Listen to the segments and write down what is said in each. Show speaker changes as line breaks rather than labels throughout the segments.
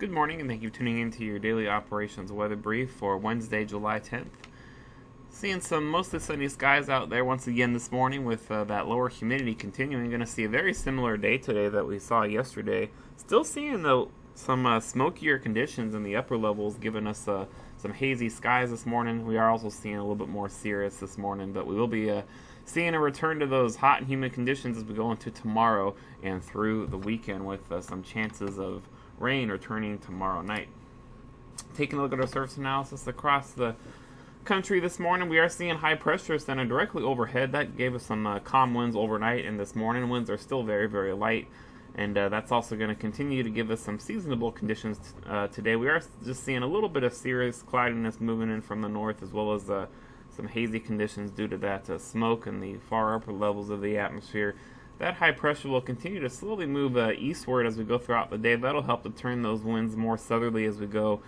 Good morning, and thank you for tuning in to your daily operations weather brief for Wednesday, July 10th. Seeing some mostly sunny skies out there once again this morning with that lower humidity continuing. Going to see a very similar day today that we saw yesterday. Still seeing, though, some smokier conditions in the upper levels, giving us some hazy skies this morning. We are also seeing a little bit more cirrus this morning, but we will be seeing a return to those hot and humid conditions as we go into tomorrow and through the weekend with some chances of rain returning tomorrow night. Taking a look at our surface analysis across the country this morning, we are seeing high pressure center directly overhead. That gave us some calm winds overnight, and this morning winds are still very, very light, and that's also going to continue to give us some seasonable conditions today. We are just seeing a little bit of serious cloudiness moving in from the north, as well as some hazy conditions due to that smoke in the far upper levels of the atmosphere. That high pressure will continue to slowly move eastward as we go throughout the day. That'll help to turn those winds more southerly as we go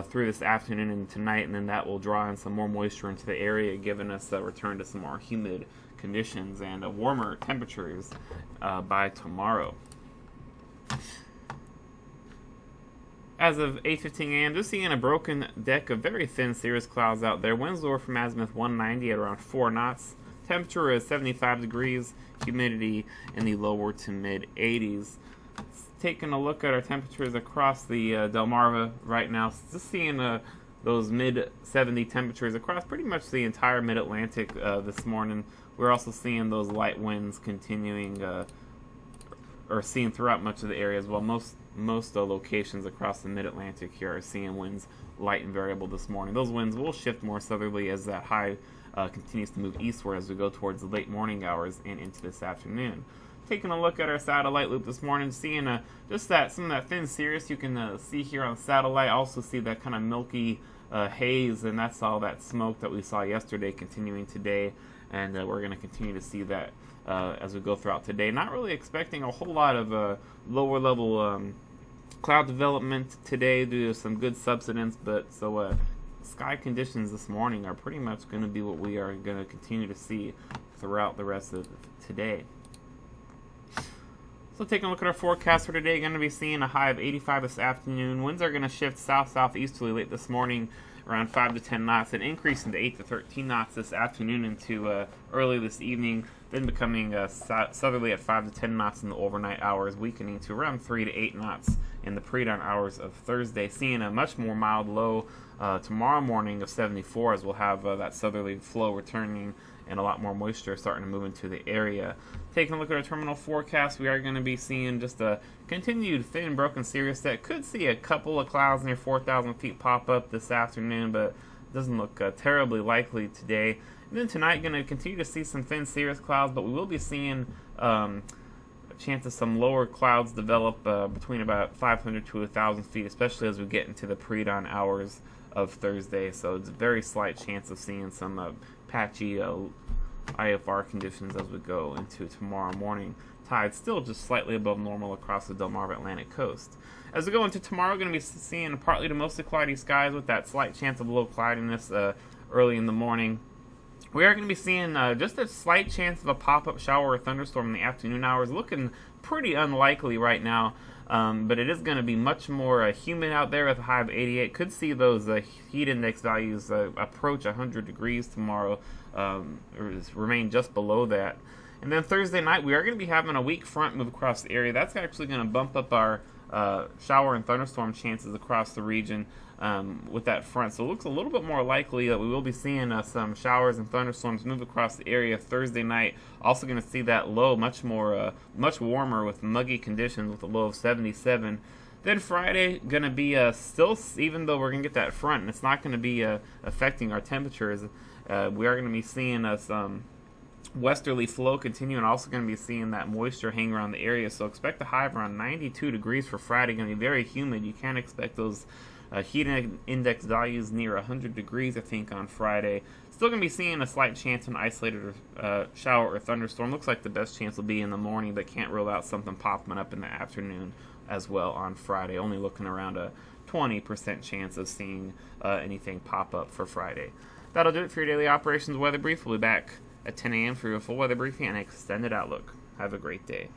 through this afternoon and tonight, and then that will draw in some more moisture into the area, giving us a return to some more humid conditions and warmer temperatures by tomorrow. As of 8:15 a.m., just seeing a broken deck of very thin cirrus clouds out there. Winds lower from azimuth 190 at around 4 knots. Temperature is 75 degrees. Humidity in the lower to mid 80s. Taking a look at our temperatures across the Delmarva right now, just seeing those mid 70 temperatures across pretty much the entire mid-Atlantic this morning. We're also seeing those light winds continuing or seen throughout much of the area as well. Most locations across the mid-Atlantic here are seeing winds light and variable this morning. Those winds will shift more southerly as that high continues to move eastward as we go towards the late morning hours and into this afternoon. Taking a look at our satellite loop this morning, seeing just some of that thin cirrus you can see here on the satellite. Also see that kind of milky haze, and that's all that smoke that we saw yesterday continuing today, and we're going to continue to see that as we go throughout today. Not really expecting a whole lot of lower level cloud development today due to some good subsidence, but sky conditions this morning are pretty much going to be what we are going to continue to see throughout the rest of today. So taking a look at our forecast for today, going to be seeing a high of 85 this afternoon. Winds are going to shift south-southeasterly late this morning, around 5 to 10 knots, and increasing to 8 to 13 knots this afternoon into early this evening, then becoming southerly at 5 to 10 knots in the overnight hours, weakening to around 3 to 8 knots in the pre-dawn hours of Thursday, seeing a much more mild low tomorrow morning of 74 as we'll have that southerly flow returning and a lot more moisture starting to move into the area. Taking a look at our terminal forecast, we are going to be seeing just a continued thin broken cirrus that could see a couple of clouds near 4,000 feet pop up this afternoon, but it doesn't look terribly likely today. And then tonight, going to continue to see some thin cirrus clouds, but we will be seeing a chance of some lower clouds develop between about 500 to 1,000 feet, especially as we get into the pre-dawn hours of Thursday. So it's a very slight chance of seeing some patchy IFR conditions as we go into tomorrow morning. Tides still just slightly above normal across the Delmarva Atlantic coast. As we go into tomorrow, we're going to be seeing partly to mostly cloudy skies with that slight chance of low cloudiness early in the morning. We are going to be seeing just a slight chance of a pop-up shower or thunderstorm in the afternoon hours. Looking pretty unlikely right now, but it is going to be much more humid out there with a high of 88. Could see those heat index values approach 100 degrees tomorrow, or remain just below that. And then Thursday night, we are going to be having a weak front move across the area. That's actually going to bump up our shower and thunderstorm chances across the region with that front. So it looks a little bit more likely that we will be seeing some showers and thunderstorms move across the area Thursday night. Also going to see that low much warmer with muggy conditions with a low of 77. Then Friday going to be still, even though we're going to get that front, and it's not going to be affecting our temperatures, we are going to be seeing some westerly flow continue, and also going to be seeing that moisture hang around the area. So expect a high of around 92 degrees for Friday. Going to be very humid. You can't expect those heat index values near 100 degrees, I think, on Friday. Still going to be seeing a slight chance of an isolated shower or thunderstorm. Looks like the best chance will be in the morning, but can't rule out something popping up in the afternoon as well on Friday. Only looking around a 20% chance of seeing anything pop up for Friday. That'll do it for your daily operations weather brief. We'll be back at 10 a.m. for your full weather briefing and extended outlook. Have a great day.